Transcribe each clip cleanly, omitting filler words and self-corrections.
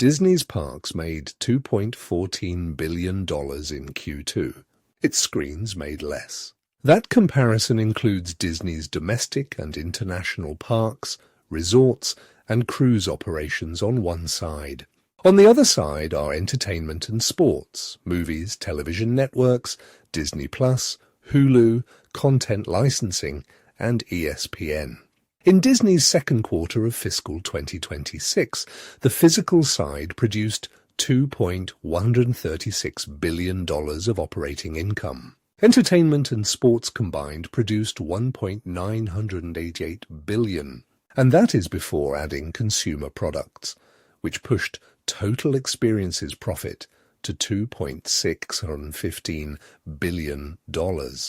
Disney's parks made $2.14 billion in Q2. Its screens made less. That comparison includes Disney's domestic and international parks, resorts, and cruise operations on one side. On the other side are entertainment and sports, movies, television networks, Disney+, Hulu, content licensing, and ESPN. In Disney's second quarter of fiscal 2026, the physical side produced $2.136 billion of operating income. Entertainment and sports combined produced $1.988 billion, and that is before adding consumer products, which pushed total experiences profit to $2.615 billion.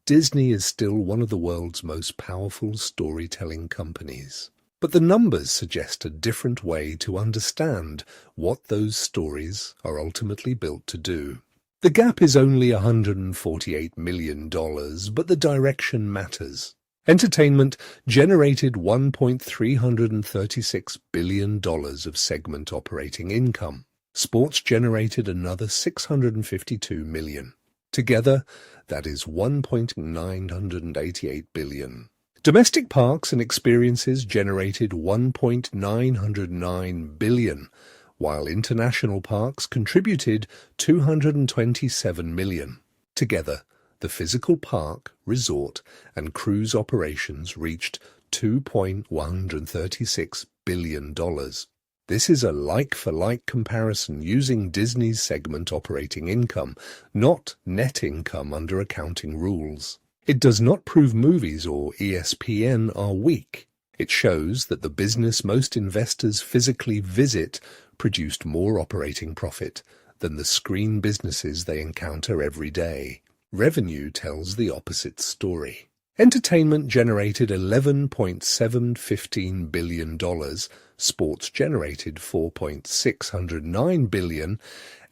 Disney is still one of the world's most powerful storytelling companies. But the numbers suggest a different way to understand what those stories are ultimately built to do. The gap is only $148 million, but the direction matters. Entertainment generated $1.336 billion of segment operating income. Sports generated another $652 million. Together, that is $1.988 billion. Domestic parks and experiences generated $1.909 billion, while international parks contributed $227 million. Together, the physical park, resort, and cruise operations reached $2.136 billion. This is a like-for-like comparison using Disney's segment operating income, not net income under accounting rules. It does not prove movies or ESPN are weak. It shows that the business most investors physically visit produced more operating profit than the screen businesses they encounter every day. Revenue tells the opposite story. Entertainment generated $11.715 billion, sports generated $4.609 billion,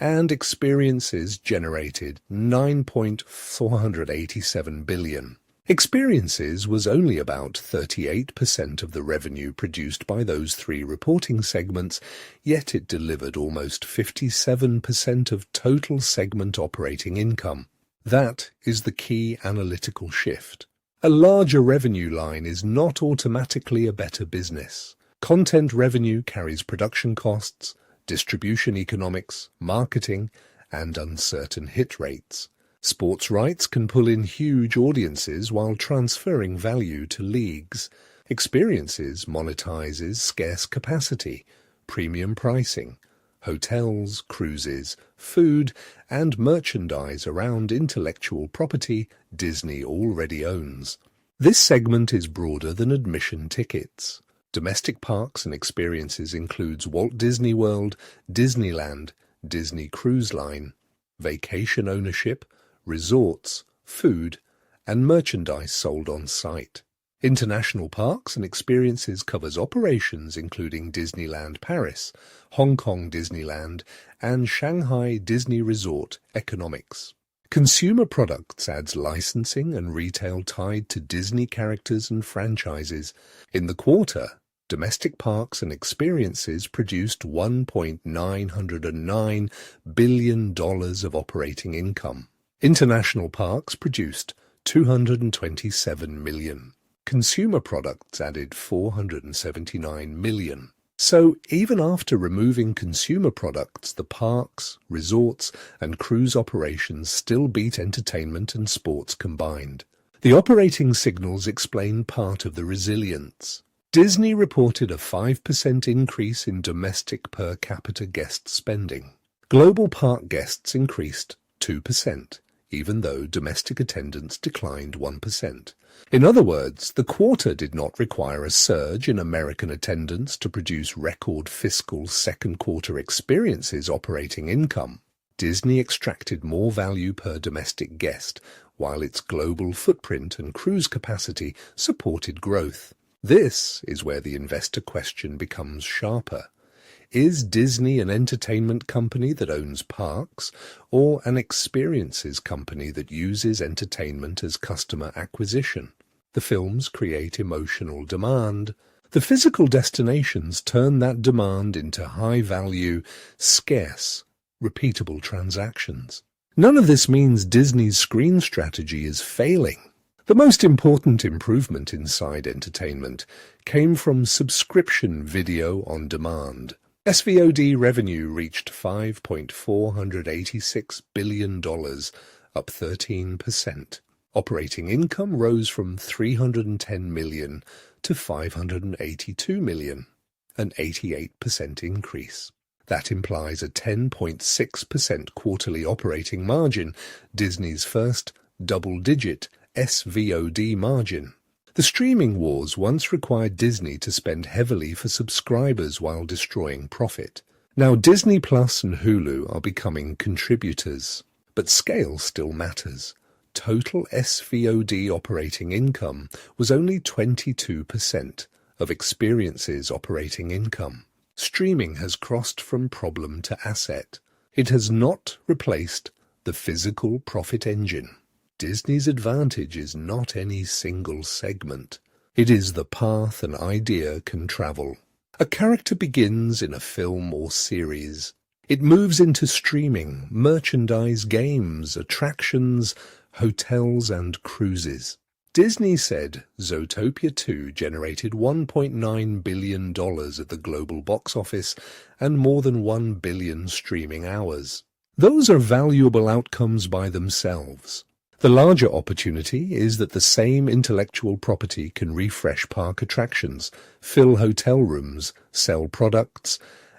and experiences generated $9.487 billion. Experiences was only about 38% of the revenue produced by those three reporting segments, yet it delivered almost 57% of total segment operating income. That is the key analytical shift. A larger revenue line is not automatically a better business. Content revenue carries production costs, distribution economics, marketing, and uncertain hit rates. Sports rights can pull in huge audiences while transferring value to leagues. Experiences monetizes scarce capacity, premium pricing, hotels, cruises, food, and merchandise around intellectual property Disney already owns. This segment is broader than admission tickets. Domestic parks and experiences includes Walt Disney World, Disneyland, Disney Cruise Line, vacation ownership, resorts, food, and merchandise sold on site. International parks and experiences covers operations including Disneyland Paris, Hong Kong Disneyland, and Shanghai Disney Resort economics. Consumer products adds licensing and retail tied to Disney characters and franchises. In the quarter, domestic parks and experiences produced $1.909 billion of operating income. International parks produced $227 million. Consumer products added $479 million. So even after removing consumer products, the parks, resorts, and cruise operations still beat entertainment and sports combined. The operating signals explain part of the resilience. Disney reported a 5% increase in domestic per capita guest spending. Global park guests increased 2%, even though domestic attendance declined 1%. In other words, the quarter did not require a surge in American attendance to produce record fiscal second quarter experiences operating income. Disney extracted more value per domestic guest, while its global footprint and cruise capacity supported growth. This is where the investor question becomes sharper. Is Disney an entertainment company that owns parks, or an experiences company that uses entertainment as customer acquisition? The films create emotional demand. The physical destinations turn that demand into high-value, scarce, repeatable transactions. None of this means Disney's screen strategy is failing. The most important improvement inside entertainment came from subscription video on demand. SVOD revenue reached $5.486 billion, up 13%. Operating income rose from $310 million to $582 million, an 88% increase. That implies a 10.6% quarterly operating margin, Disney's first double-digit SVOD margin. The streaming wars once required Disney to spend heavily for subscribers while destroying profit. Now Disney Plus and Hulu are becoming contributors, but scale still matters. Total SVOD operating income was only 22% of Experiences' operating income. Streaming has crossed from problem to asset. It has not replaced the physical profit engine. Disney's advantage is not any single segment. It is the path an idea can travel. A character begins in a film or series. It moves into streaming, merchandise, games, attractions, hotels, and cruises. Disney said Zootopia 2 generated $1.9 billion at the global box office and more than 1 billion streaming hours. Those are valuable outcomes by themselves. The larger opportunity is that the same intellectual property can refresh park attractions, fill hotel rooms, sell products,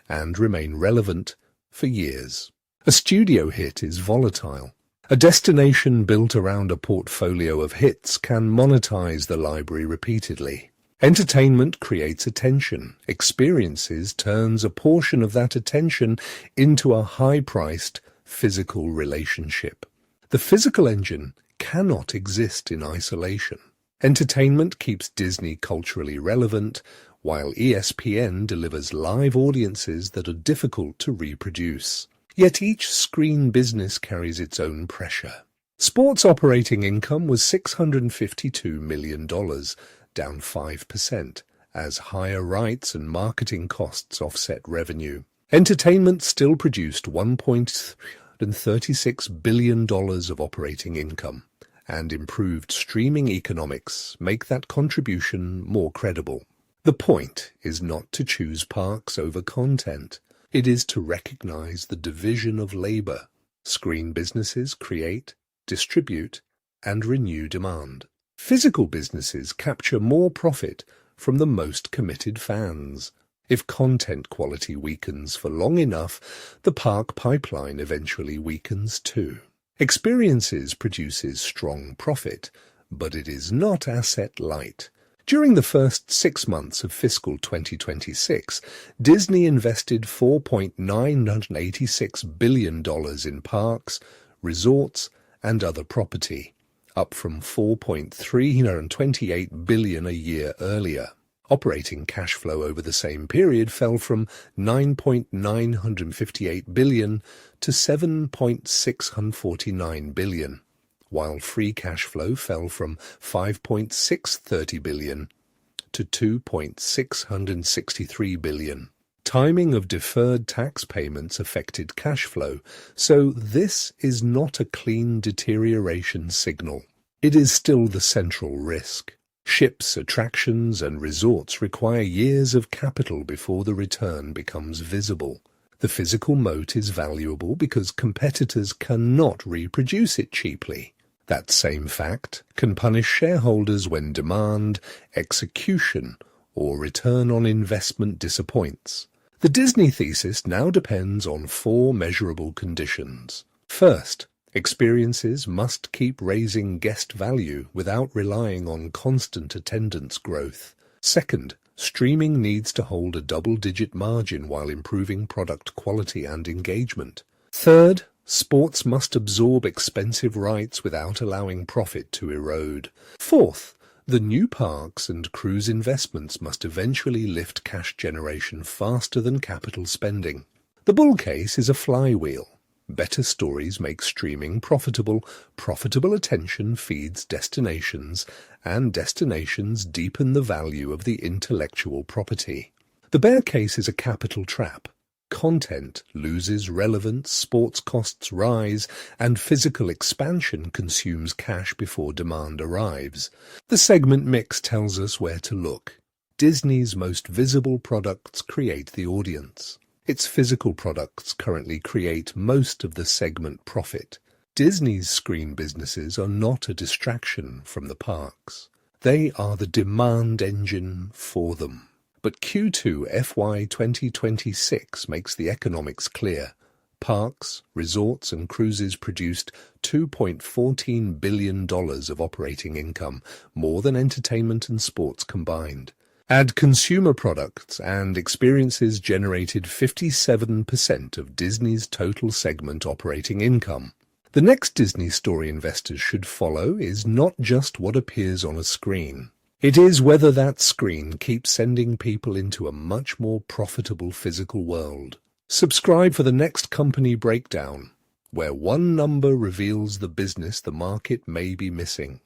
and remain relevant for years. A studio hit is volatile. A destination built around a portfolio of hits can monetize the library repeatedly. Entertainment creates attention. Experiences turns a portion of that attention into a high-priced physical relationship. The physical engine cannot exist in isolation. Entertainment keeps Disney culturally relevant, while ESPN delivers live audiences that are difficult to reproduce. Yet each screen business carries its own pressure. Sports operating income was $652 million, down 5%, as higher rights and marketing costs offset revenue. Entertainment still produced $1.36 billion of operating income, and improved streaming economics make that contribution more credible. The point is not to choose parks over content. It is to recognize the division of labor. Screen businesses create, distribute, and renew demand. Physical businesses capture more profit from the most committed fans. If content quality weakens for long enough, the park pipeline eventually weakens too. Experiences produces strong profit, but it is not asset light. During the first 6 months of fiscal 2026, Disney invested $4.986 billion in parks, resorts, and other property, up from $4.328 billion a year earlier. Operating cash flow over the same period fell from $9.958 billion to $7.649 billion. While free cash flow fell from $5.630 billion to $2.663 billion. Timing of deferred tax payments affected cash flow, so this is not a clean deterioration signal. It is still the central risk. Ships, attractions, and resorts require years of capital before the return becomes visible. The physical moat is valuable because competitors cannot reproduce it cheaply. That same fact can punish shareholders when demand, execution, or return on investment disappoints. The Disney thesis now depends on 4 measurable conditions. First, experiences must keep raising guest value without relying on constant attendance growth. Second, streaming needs to hold a double-digit margin while improving product quality and engagement. Third, sports must absorb expensive rights without allowing profit to erode. Fourth, the new parks and cruise investments must eventually lift cash generation faster than capital spending. The bull case is a flywheel. Better stories make streaming profitable, profitable attention feeds destinations, and destinations deepen the value of the intellectual property. The bear case is a capital trap. Content loses relevance, sports costs rise, and physical expansion consumes cash before demand arrives. The segment mix tells us where to look. Disney's most visible products create the audience. Its physical products currently create most of the segment profit. Disney's screen businesses are not a distraction from the parks. They are the demand engine for them. But Q2 FY2026 makes the economics clear. Parks, resorts and cruises produced $2.14 billion of operating income, more than entertainment and sports combined. Add consumer products and experiences generated 57% of Disney's total segment operating income. The next Disney story investors should follow is not just what appears on a screen. It is whether that screen keeps sending people into a much more profitable physical world. Subscribe for the next company breakdown, where one number reveals the business the market may be missing.